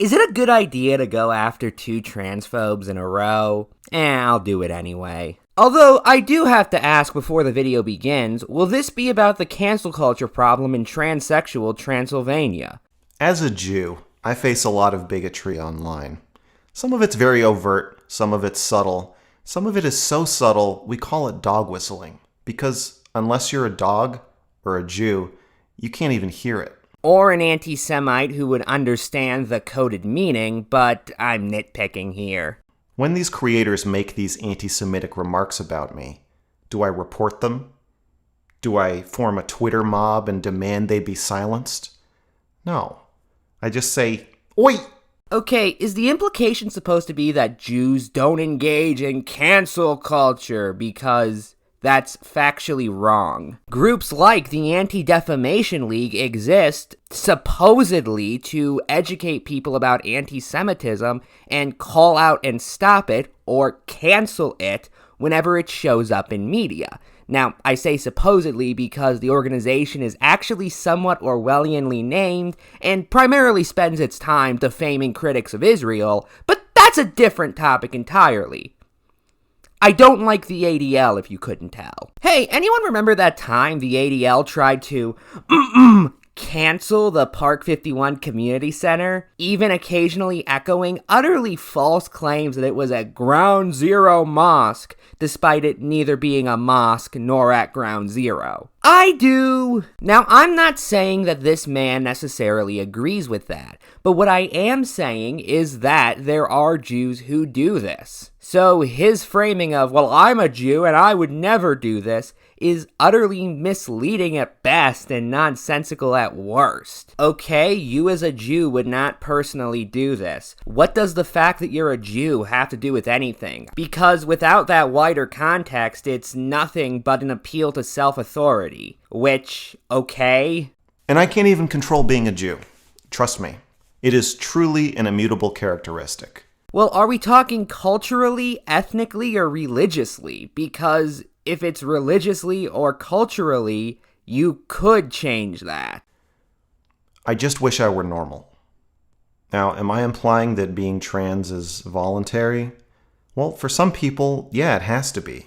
Is it a good idea to go after 2 transphobes in a row? I'll do it anyway. Although, I do have to ask before the video begins, will this be about the cancel culture problem in transsexual Transylvania? As a Jew, I face a lot of bigotry online. Some of it's very overt, some of it's subtle. Some of it is so subtle, we call it dog whistling. Because unless you're a dog or a Jew, you can't even hear it. Or an anti-Semite who would understand the coded meaning, but I'm nitpicking here. When these creators make these anti-Semitic remarks about me, do I report them? Do I form a Twitter mob and demand they be silenced? No. I just say, "Oi!" Okay, is the implication supposed to be that Jews don't engage in cancel culture because that's factually wrong? Groups like the Anti-Defamation League exist supposedly to educate people about anti-Semitism and call out and stop it or cancel it whenever it shows up in media. Now, I say supposedly because the organization is actually somewhat Orwellianly named and primarily spends its time defaming critics of Israel, but that's a different topic entirely. I don't like the ADL, if you couldn't tell. Hey, anyone remember that time the ADL tried to cancel the Park 51 Community Center, even occasionally echoing utterly false claims that it was a Ground Zero mosque, despite it neither being a mosque nor at Ground Zero? I do. Now, I'm not saying that this man necessarily agrees with that, but what I am saying is that there are Jews who do this. So his framing of, well, I'm a Jew and I would never do this, is utterly misleading at best and nonsensical at worst. Okay, you as a Jew would not personally do this. What does the fact that you're a Jew have to do with anything? Because without that wider context, it's nothing but an appeal to self-authority. Which, okay? And I can't even control being a Jew. Trust me. It is truly an immutable characteristic. Well, are we talking culturally, ethnically, or religiously? Because if it's religiously or culturally, you could change that. I just wish I were normal. Now, am I implying that being trans is voluntary? Well, for some people, yeah, it has to be.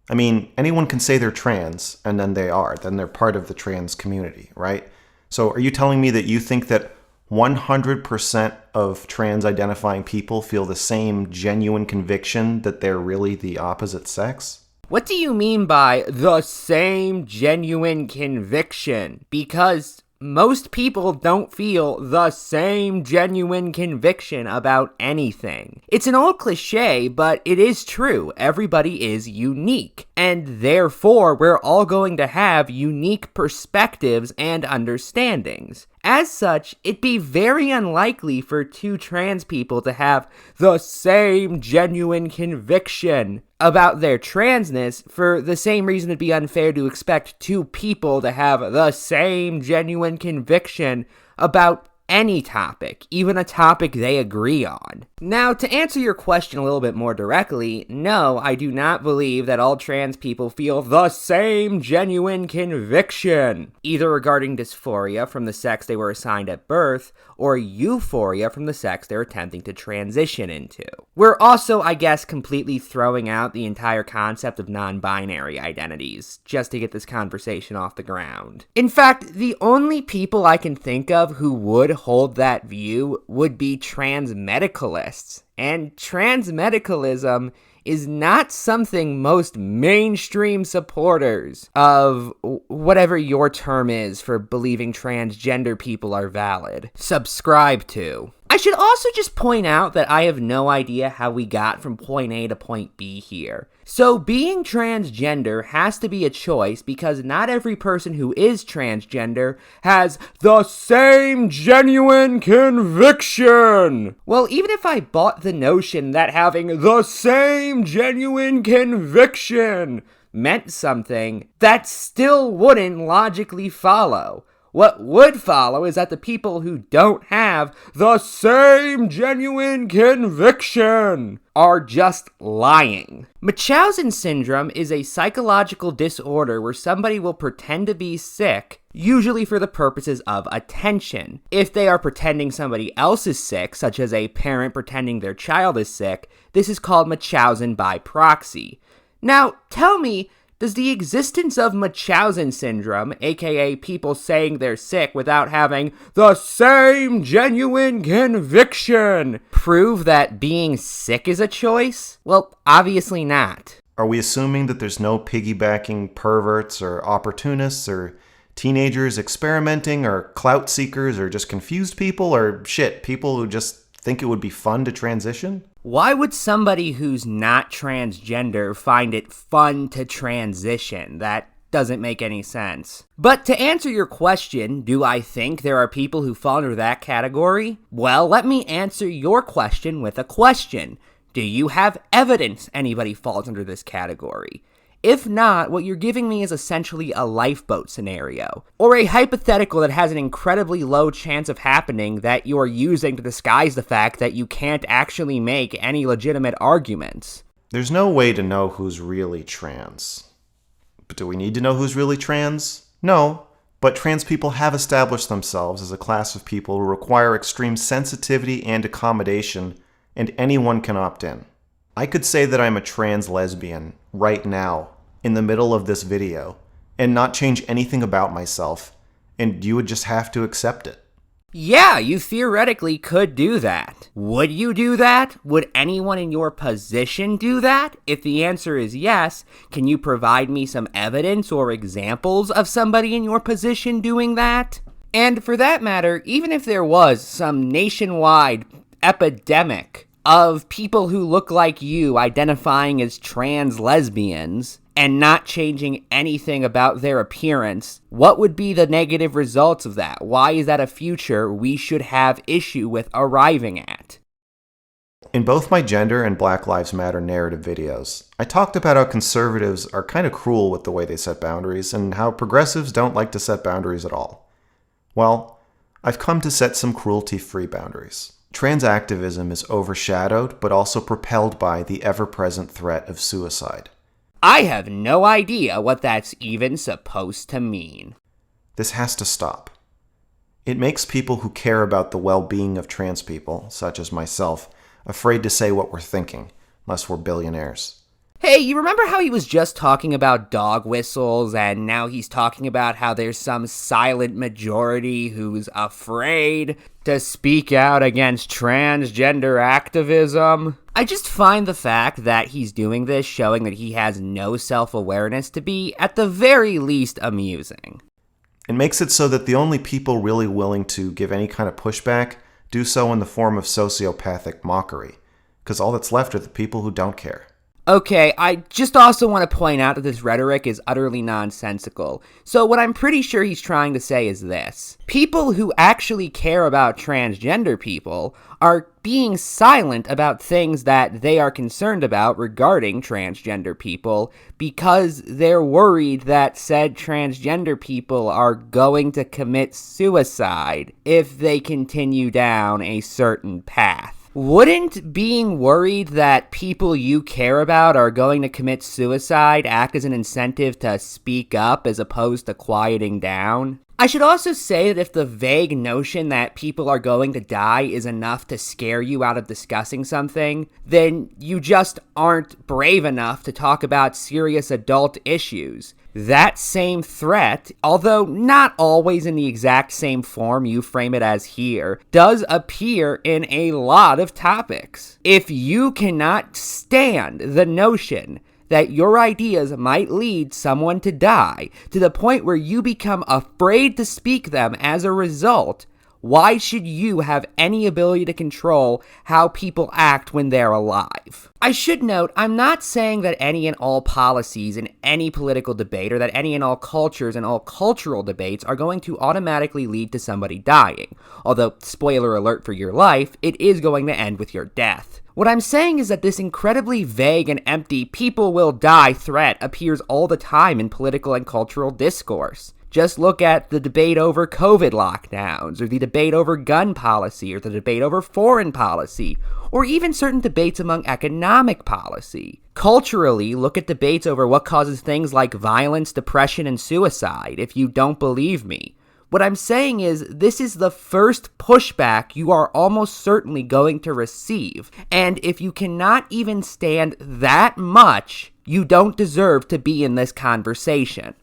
I mean, anyone can say they're trans, and then they are. Then they're part of the trans community, right? So are you telling me that you think that 100% of trans-identifying people feel the same genuine conviction that they're really the opposite sex? What do you mean by the same genuine conviction? Because most people don't feel the same genuine conviction about anything. It's an old cliche, but it is true. Everybody is unique. And therefore, we're all going to have unique perspectives and understandings. As such, it'd be very unlikely for 2 trans people to have the same genuine conviction about their transness for the same reason it'd be unfair to expect 2 people to have the same genuine conviction about any topic, even a topic they agree on. Now, to answer your question a little bit more directly, no, I do not believe that all trans people feel the same genuine conviction, either regarding dysphoria from the sex they were assigned at birth, or euphoria from the sex they're attempting to transition into. We're also, I guess, completely throwing out the entire concept of non-binary identities, just to get this conversation off the ground. In fact, the only people I can think of who would hold that view would be trans medicalists. And trans medicalism is not something most mainstream supporters of whatever your term is for believing transgender people are valid subscribe to. I should also just point out that I have no idea how we got from point A to point B here. So being transgender has to be a choice because not every person who is transgender has the same genuine conviction. Well, even if I bought the notion that having the same genuine conviction meant something, that still wouldn't logically follow. What would follow is that the people who don't have the same genuine conviction are just lying. Munchausen syndrome is a psychological disorder where somebody will pretend to be sick, usually for the purposes of attention. If they are pretending somebody else is sick, such as a parent pretending their child is sick, this is called Munchausen by proxy. Now, tell me, does the existence of Munchausen syndrome, aka people saying they're sick without having the same genuine conviction, prove that being sick is a choice? Well, obviously not. Are we assuming that there's no piggybacking perverts or opportunists or teenagers experimenting or clout seekers or just confused people or people who just think it would be fun to transition? Why would somebody who's not transgender find it fun to transition? That doesn't make any sense. But to answer your question, do I think there are people who fall under that category? Well, let me answer your question with a question. Do you have evidence anybody falls under this category? If not, what you're giving me is essentially a lifeboat scenario, or a hypothetical that has an incredibly low chance of happening that you're using to disguise the fact that you can't actually make any legitimate arguments. There's no way to know who's really trans. But do we need to know who's really trans? No, but trans people have established themselves as a class of people who require extreme sensitivity and accommodation, and anyone can opt in. I could say that I'm a trans lesbian right now, in the middle of this video, and not change anything about myself, and you would just have to accept it. Yeah, you theoretically could do that. Would you do that? Would anyone in your position do that? If the answer is yes, can you provide me some evidence or examples of somebody in your position doing that? And for that matter, even if there was some nationwide epidemic of people who look like you identifying as trans lesbians and not changing anything about their appearance, what would be the negative results of that? Why is that a future we should have issue with arriving at? In both my gender and Black Lives Matter narrative videos, I talked about how conservatives are kind of cruel with the way they set boundaries and how progressives don't like to set boundaries at all. Well, I've come to set some cruelty-free boundaries. Trans activism is overshadowed, but also propelled by the ever-present threat of suicide. I have no idea what that's even supposed to mean. This has to stop. It makes people who care about the well-being of trans people, such as myself, afraid to say what we're thinking, unless we're billionaires. Hey, you remember how he was just talking about dog whistles, and now he's talking about how there's some silent majority who's afraid to speak out against transgender activism? I just find the fact that he's doing this showing that he has no self-awareness to be, at the very least, amusing. It makes it so that the only people really willing to give any kind of pushback do so in the form of sociopathic mockery, because all that's left are the people who don't care. Okay, I just also want to point out that this rhetoric is utterly nonsensical. So what I'm pretty sure he's trying to say is this. People who actually care about transgender people are being silent about things that they are concerned about regarding transgender people because they're worried that said transgender people are going to commit suicide if they continue down a certain path. Wouldn't being worried that people you care about are going to commit suicide act as an incentive to speak up as opposed to quieting down? I should also say that if the vague notion that people are going to die is enough to scare you out of discussing something, then you just aren't brave enough to talk about serious adult issues. That same threat, although not always in the exact same form you frame it as here, does appear in a lot of topics. If you cannot stand the notion that your ideas might lead someone to die to the point where you become afraid to speak them as a result, why should you have any ability to control how people act when they're alive? I should note, I'm not saying that any and all policies in any political debate or that any and all cultures and all cultural debates are going to automatically lead to somebody dying. Although, spoiler alert for your life, it is going to end with your death. What I'm saying is that this incredibly vague and empty people will die threat appears all the time in political and cultural discourse. Just look at the debate over COVID lockdowns, or the debate over gun policy, or the debate over foreign policy, or even certain debates among economic policy. Culturally, look at debates over what causes things like violence, depression, and suicide, if you don't believe me. What I'm saying is, this is the first pushback you are almost certainly going to receive, and if you cannot even stand that much, you don't deserve to be in this conversation.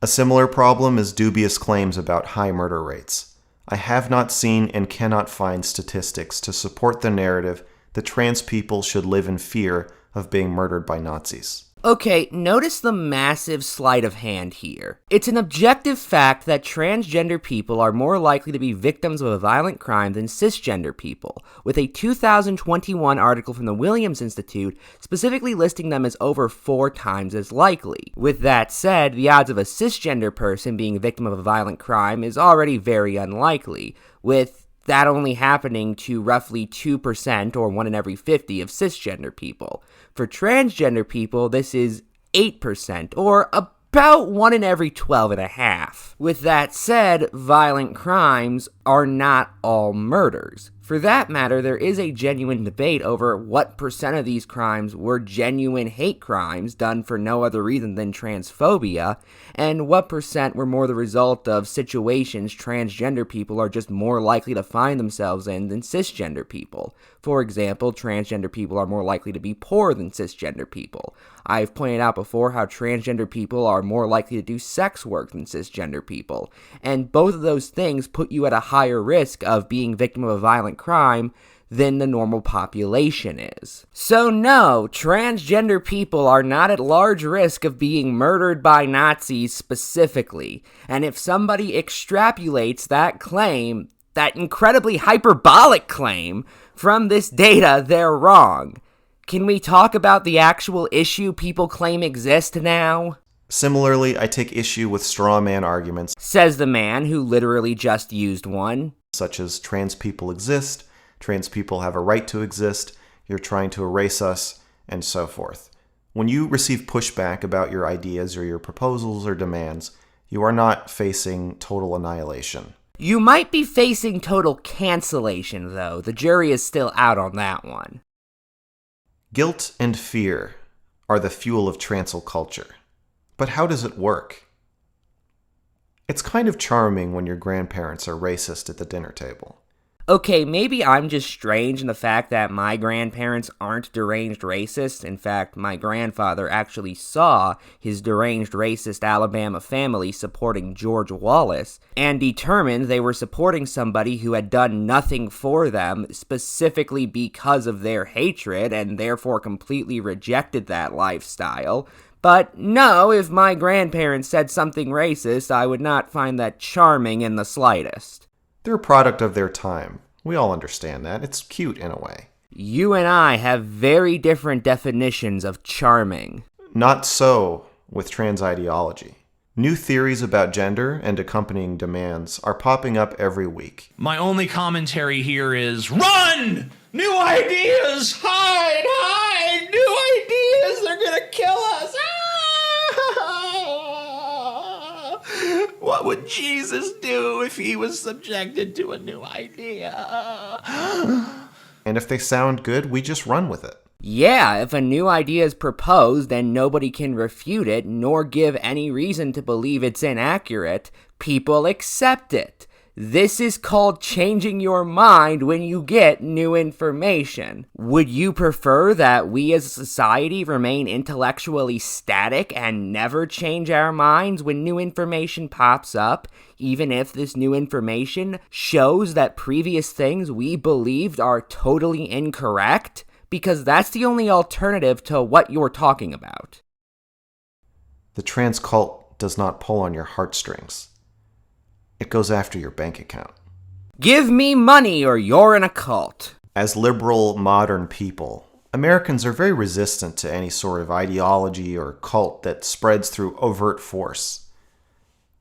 A similar problem is dubious claims about high murder rates. I have not seen and cannot find statistics to support the narrative that trans people should live in fear of being murdered by Nazis. Okay, notice the massive sleight of hand here. It's an objective fact that transgender people are more likely to be victims of a violent crime than cisgender people, with a 2021 article from the Williams Institute specifically listing them as over 4 times as likely. With that said, the odds of a cisgender person being a victim of a violent crime is already very unlikely, with that only happening to roughly 2% or 1 in every 50 of cisgender people. For transgender people, this is 8% or about 1 in every 12.5. With that said, violent crimes are not all murders. For that matter, there is a genuine debate over what percent of these crimes were genuine hate crimes done for no other reason than transphobia, and what percent were more the result of situations transgender people are just more likely to find themselves in than cisgender people. For example, transgender people are more likely to be poor than cisgender people. I've pointed out before how transgender people are more likely to do sex work than cisgender people, and both of those things put you at a higher risk of being victim of a violent crime than the normal population is. So no, transgender people are not at large risk of being murdered by Nazis specifically, and if somebody extrapolates that claim, that incredibly hyperbolic claim, from this data, they're wrong. Can we talk about the actual issue people claim exists now? Similarly, I take issue with straw man arguments, says the man who literally just used one, such as trans people exist, trans people have a right to exist, you're trying to erase us, and so forth. When you receive pushback about your ideas or your proposals or demands, you are not facing total annihilation. You might be facing total cancellation, though. The jury is still out on that one. Guilt and fear are the fuel of transl culture. But how does it work? It's kind of charming when your grandparents are racist at the dinner table. Okay, maybe I'm just strange in the fact that my grandparents aren't deranged racists. In fact, my grandfather actually saw his deranged racist Alabama family supporting George Wallace and determined they were supporting somebody who had done nothing for them specifically because of their hatred and therefore completely rejected that lifestyle. But no, if my grandparents said something racist, I would not find that charming in the slightest. They're a product of their time. We all understand that. It's cute in a way. You and I have very different definitions of charming. Not so with trans ideology. New theories about gender and accompanying demands are popping up every week. My only commentary here is, run! New ideas! Hide! Hide! New ideas! They're gonna kill us! What would Jesus do if he was subjected to a new idea? And if they sound good, we just run with it. Yeah, if a new idea is proposed and nobody can refute it, nor give any reason to believe it's inaccurate, people accept it. This is called changing your mind when you get new information. Would you prefer that we as a society remain intellectually static and never change our minds when new information pops up, even if this new information shows that previous things we believed are totally incorrect? Because that's the only alternative to what you're talking about. The trans cult does not pull on your heartstrings. It goes after your bank account. Give me money or you're in a cult. As liberal, modern people, Americans are very resistant to any sort of ideology or cult that spreads through overt force.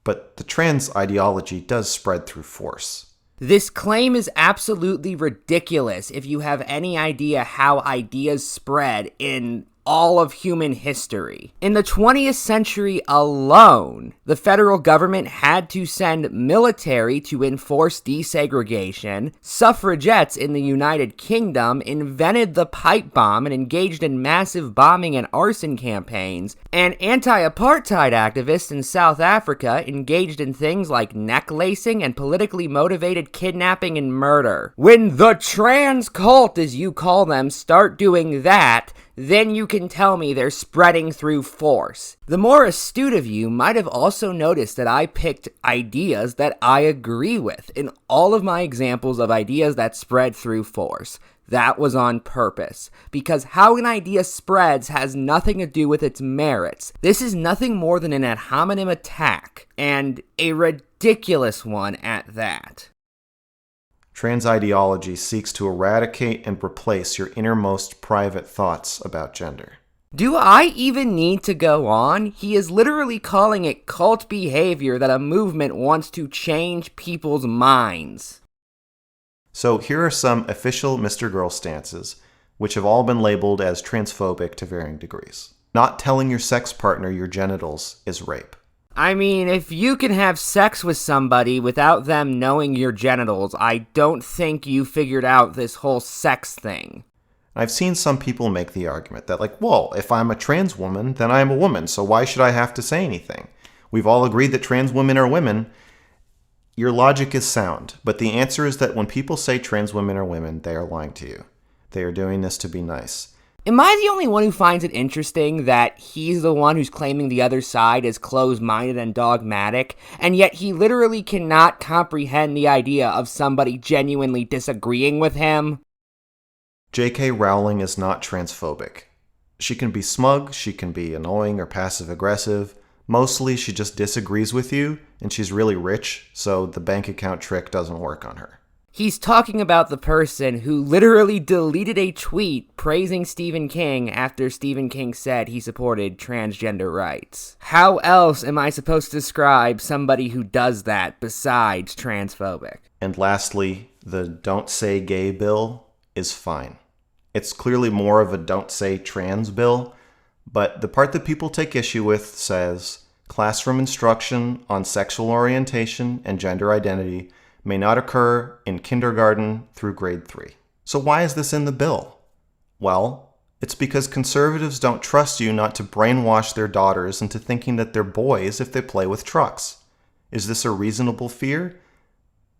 But the trans ideology does spread through force. This claim is absolutely ridiculous if you have any idea how ideas spread in all of human history. In the 20th century alone, the federal government had to send military to enforce desegregation, suffragettes in the United Kingdom invented the pipe bomb and engaged in massive bombing and arson campaigns, and anti-apartheid activists in South Africa engaged in things like necklacing and politically motivated kidnapping and murder. When the trans cult, as you call them, start doing that, then you can tell me they're spreading through force. The more astute of you might have also noticed that I picked ideas that I agree with in all of my examples of ideas that spread through force. That was on purpose, because how an idea spreads has nothing to do with its merits. This is nothing more than an ad hominem attack, and a ridiculous one at that. Trans ideology seeks to eradicate and replace your innermost private thoughts about gender. Do I even need to go on? He is literally calling it cult behavior that a movement wants to change people's minds. So here are some official Mr. Girl stances, which have all been labeled as transphobic to varying degrees. Not telling your sex partner your genitals is rape. I mean, if you can have sex with somebody without them knowing your genitals, I don't think you figured out this whole sex thing. I've seen some people make the argument that, like, well, if I'm a trans woman, then I'm a woman, so why should I have to say anything? We've all agreed that trans women are women. Your logic is sound, but the answer is that when people say trans women are women, they are lying to you. They are doing this to be nice. Am I the only one who finds it interesting that he's the one who's claiming the other side is closed-minded and dogmatic, and yet he literally cannot comprehend the idea of somebody genuinely disagreeing with him? J.K. Rowling is not transphobic. She can be smug, she can be annoying or passive-aggressive. Mostly she just disagrees with you, and she's really rich, so the bank account trick doesn't work on her. He's talking about the person who literally deleted a tweet praising Stephen King after Stephen King said he supported transgender rights. How else am I supposed to describe somebody who does that besides transphobic? And lastly, the don't say gay bill is fine. It's clearly more of a don't say trans bill, but the part that people take issue with says, classroom instruction on sexual orientation and gender identity may not occur in kindergarten through grade 3. So why is this in the bill? Well, it's because conservatives don't trust you not to brainwash their daughters into thinking that they're boys if they play with trucks. Is this a reasonable fear?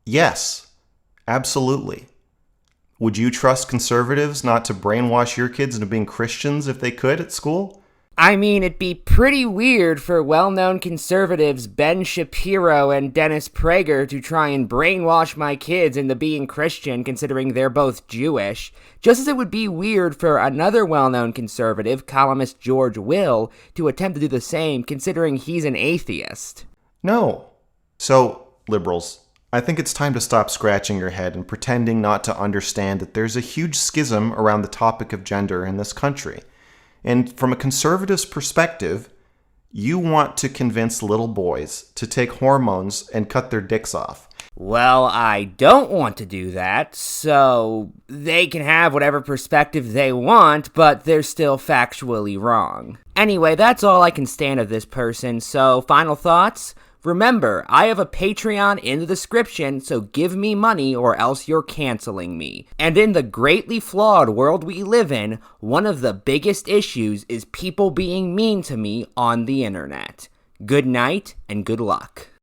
Yes, absolutely. Would you trust conservatives not to brainwash your kids into being Christians if they could at school? I mean, it'd be pretty weird for well-known conservatives Ben Shapiro and Dennis Prager to try and brainwash my kids into being Christian, considering they're both Jewish, just as it would be weird for another well-known conservative, columnist George Will, to attempt to do the same, considering he's an atheist. No. So, liberals, I think it's time to stop scratching your head and pretending not to understand that there's a huge schism around the topic of gender in this country. And from a conservative's perspective, you want to convince little boys to take hormones and cut their dicks off. Well, I don't want to do that, so they can have whatever perspective they want, but they're still factually wrong. Anyway, that's all I can stand of this person, so final thoughts? Remember, I have a Patreon in the description, so give me money or else you're canceling me. And in the greatly flawed world we live in, one of the biggest issues is people being mean to me on the internet. Good night and good luck.